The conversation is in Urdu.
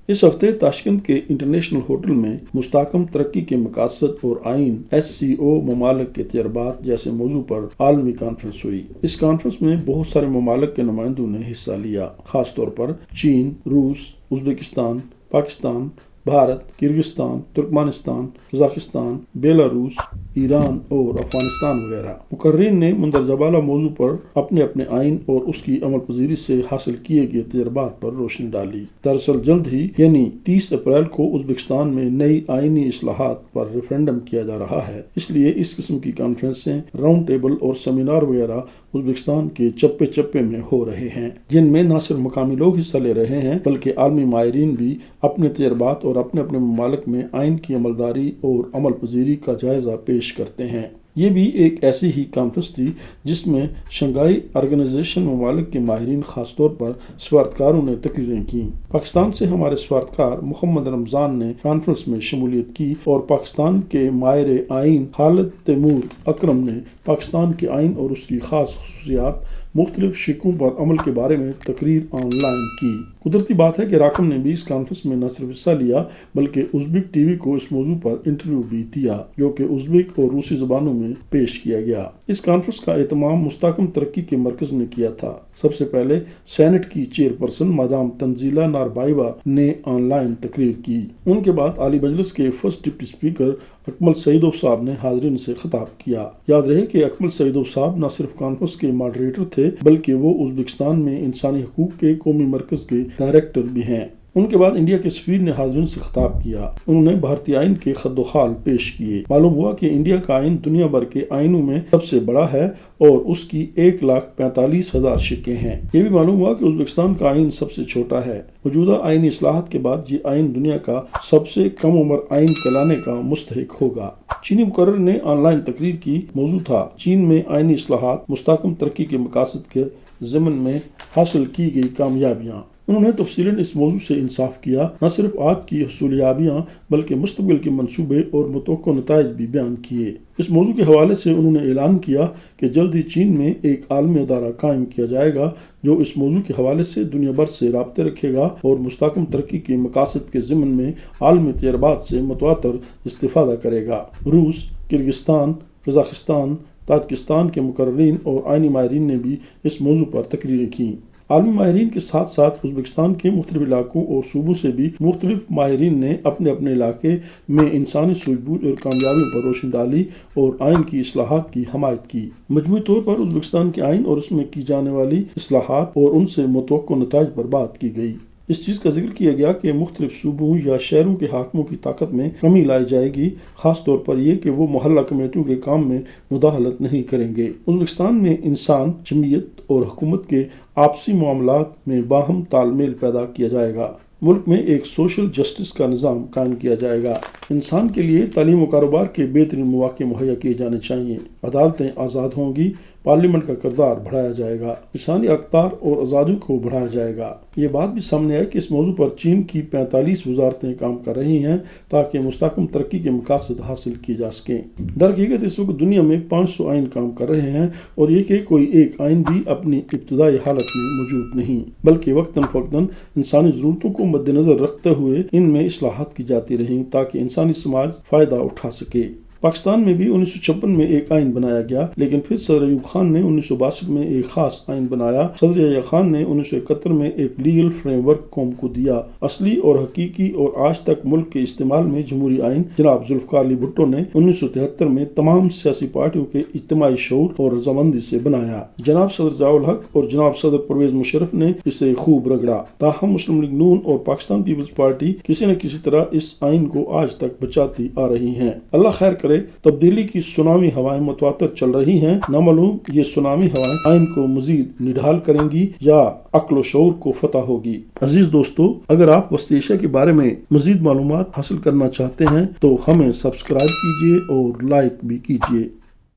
اس ہفتے تاشکند کے انٹرنیشنل ہوٹل میں مستحکم ترقی کے مقاصد اور آئین SCO ممالک کے تجربات جیسے موضوع پر عالمی کانفرنس ہوئی۔ اس کانفرنس میں بہت سارے ممالک کے نمائندوں نے حصہ لیا، خاص طور پر چین، روس، Uzbekistan, Pakistan, Bharat, Kyrgyzstan, Turkmenistan, Kazakhstan, Belarus, Iran اور افغانستان وغیرہ۔ مقررین نے مندرجہ بالا موضوع پر اپنے اپنے آئین اور اس کی عمل پذیری سے حاصل کیے گئے تجربات پر روشنی ڈالی۔ دراصل جلد ہی یعنی 30 اپریل کو ازبکستان میں نئی آئینی اصلاحات پر ریفرینڈم کیا جا رہا ہے، اس لیے اس قسم کی کانفرنسیں، راؤنڈ ٹیبل اور سیمینار وغیرہ ازبکستان کے چپے چپے میں ہو رہے ہیں، جن میں نہ صرف مقامی لوگ حصہ لے رہے ہیں بلکہ عالمی ماہرین بھی اپنے تجربات اور اپنے اپنے ممالک میں آئین کی عملداری اور عمل پذیری کا جائزہ پیش کرتے ہیں۔ یہ بھی ایک ایسی ہی کانفرنس تھی جس میں شنگھائی آرگنائزیشن ممالک کے ماہرین، خاص طور پر سفارتکاروں نے تقریریں کیں۔ پاکستان سے ہمارے سفارتکار محمد رمضان نے کانفرنس میں شمولیت کی اور پاکستان کے ماہر آئین خالد تیمور اکرم نے پاکستان کے آئین اور اس کی خاص خصوصیات، مختلف شقوں پر عمل کے بارے میں تقریر آن لائن کی۔ قدرتی بات ہے کہ راکم نے بھی اس کانفرنس میں نہ صرف حصہ لیا بلکہ ازبک ٹی وی کو اس موضوع پر انٹرویو بھی دیا، جو کہ ازبک اور روسی زبانوں میں پیش کیا گیا۔ اس کانفرنس کا اہتمام مستحکم ترقی کے مرکز نے کیا تھا۔ سب سے پہلے سینٹ کی چیئرپرسن مادام تنزیلہ ناربائیوا نے آن لائن تقریر کی۔ ان کے بعد عالی مجلس کے فرسٹ ڈپٹی اسپیکر اکمل سعیدوف صاحب نے حاضرین سے خطاب کیا۔ یاد رہے کہ اکمل سعیدوف صاحب نہ صرف کانفرنس کے ماڈریٹر تھے بلکہ وہ ازبکستان میں انسانی حقوق کے قومی مرکز کے ڈائریکٹر بھی ہیں۔ ان کے بعد انڈیا کے سفیر نے حاضرین سے خطاب کیا۔ انہوں نے بھارتی آئین کے خد و خال پیش کیے۔ معلوم ہوا کہ انڈیا کا آئین دنیا بھر کے آئینوں میں سب سے بڑا ہے اور اس کی 1,45,000 شقیں ہیں۔ یہ بھی معلوم ہوا کہ ازبکستان کا آئین سب سے چھوٹا ہے۔ موجودہ آئینی اصلاحات کے بعد یہ آئین دنیا کا سب سے کم عمر آئین کہلانے کا مستحق ہوگا۔ چینی مقرر نے آن لائن تقریر کی۔ موضوع تھا چین میں آئینی اصلاحات، مستحکم ترقی کے مقاصد کے ضمن میں حاصل کی گئی کامیابیاں۔ انہوں نے تفصیلاً اس موضوع سے انصاف کیا، نہ صرف آج کی حصولیابیاں بلکہ مستقبل کے منصوبے اور متوقع نتائج بھی بیان کیے۔ اس موضوع کے حوالے سے انہوں نے اعلان کیا کہ جلد ہی چین میں ایک عالمی ادارہ قائم کیا جائے گا جو اس موضوع کے حوالے سے دنیا بھر سے رابطے رکھے گا اور مستحکم ترقی کے مقاصد کے ضمن میں عالمی تجربات سے متواتر استفادہ کرے گا۔ روس، کرغزستان، قزاقستان، تاجکستان کے مقررین اور آئینی ماہرین نے بھی اس موضوع پر تقریریں کیں۔ عالمی ماہرین کے ساتھ ساتھ ازبکستان کے مختلف علاقوں اور صوبوں سے بھی مختلف ماہرین نے اپنے اپنے علاقے میں انسانی سوجھ بوجھ اور کامیابیوں پر روشنی ڈالی اور آئین کی اصلاحات کی حمایت کی۔ مجموعی طور پر ازبکستان کے آئین اور اس میں کی جانے والی اصلاحات اور ان سے متوقع نتائج پر بات کی گئی۔ اس چیز کا ذکر کیا گیا کہ مختلف صوبوں یا شہروں کے حاکموں کی طاقت میں کمی لائی جائے گی، خاص طور پر یہ کہ وہ محلہ کمیٹیوں کے کام میں مداخلت نہیں کریں گے۔ ازبکستان میں انسان، جمعیت اور حکومت کے آپسی معاملات میں باہم تال میل پیدا کیا جائے گا۔ ملک میں ایک سوشل جسٹس کا نظام قائم کیا جائے گا۔ انسان کے لیے تعلیم و کاروبار کے بہترین مواقع مہیا کیے جانے چاہیے۔ عدالتیں آزاد ہوں گی۔ پارلیمنٹ کا کردار بڑھایا جائے گا۔ انسانی اقدار اور آزادیوں کو بڑھایا جائے گا۔ یہ بات بھی سامنے آئی کہ اس موضوع پر چین کی 45 وزارتیں کام کر رہی ہیں تاکہ مستحکم ترقی کے مقاصد حاصل کیے جا سکیں۔ در حقیقت اس وقت دنیا میں 500 آئین کام کر رہے ہیں اور یہ کہ کوئی ایک آئین بھی اپنی ابتدائی حالت میں موجود نہیں، بلکہ وقتاً فوقتاً انسانی ضرورتوں کو مد نظر رکھتے ہوئے ان میں اصلاحات کی جاتی رہیں تاکہ انسانی سماج فائدہ اٹھا سکے۔ پاکستان میں بھی 1956 میں ایک آئین بنایا گیا، لیکن پھر صدر ایوب خان نے 1962 میں ایک خاص آئین بنایا۔ صدر یحییٰ خان نے 1971 میں ایک لیگل فریم ورک قوم کو دیا۔ اصلی اور حقیقی اور آج تک ملک کے استعمال میں جمہوری آئین جناب ذوالفقار علی بھٹو نے 1973 میں تمام سیاسی پارٹیوں کے اجتماعی شعور اور رضامندی سے بنایا۔ جناب صدر ضیاء الحق اور جناب صدر پرویز مشرف نے اسے خوب رگڑا، تاہم مسلم لیگ نون اور پاکستان پیپلز پارٹی کسی نہ کسی طرح اس آئین کو آج تک بچاتی آ رہی ہیں۔ اللہ خیر کرے، تبدیلی کی سونامی ہوائیں متواتر چل رہی ہیں۔ نامعلوم یہ سونامی ہوائیں آئین کو مزید نڈھال کریں گی یا عقل و شعور کو فتح ہوگی۔ عزیز دوستو، اگر آپ وسط ایشیا کے بارے میں مزید معلومات حاصل کرنا چاہتے ہیں تو ہمیں سبسکرائب کیجیے اور لائک بھی کیجیے۔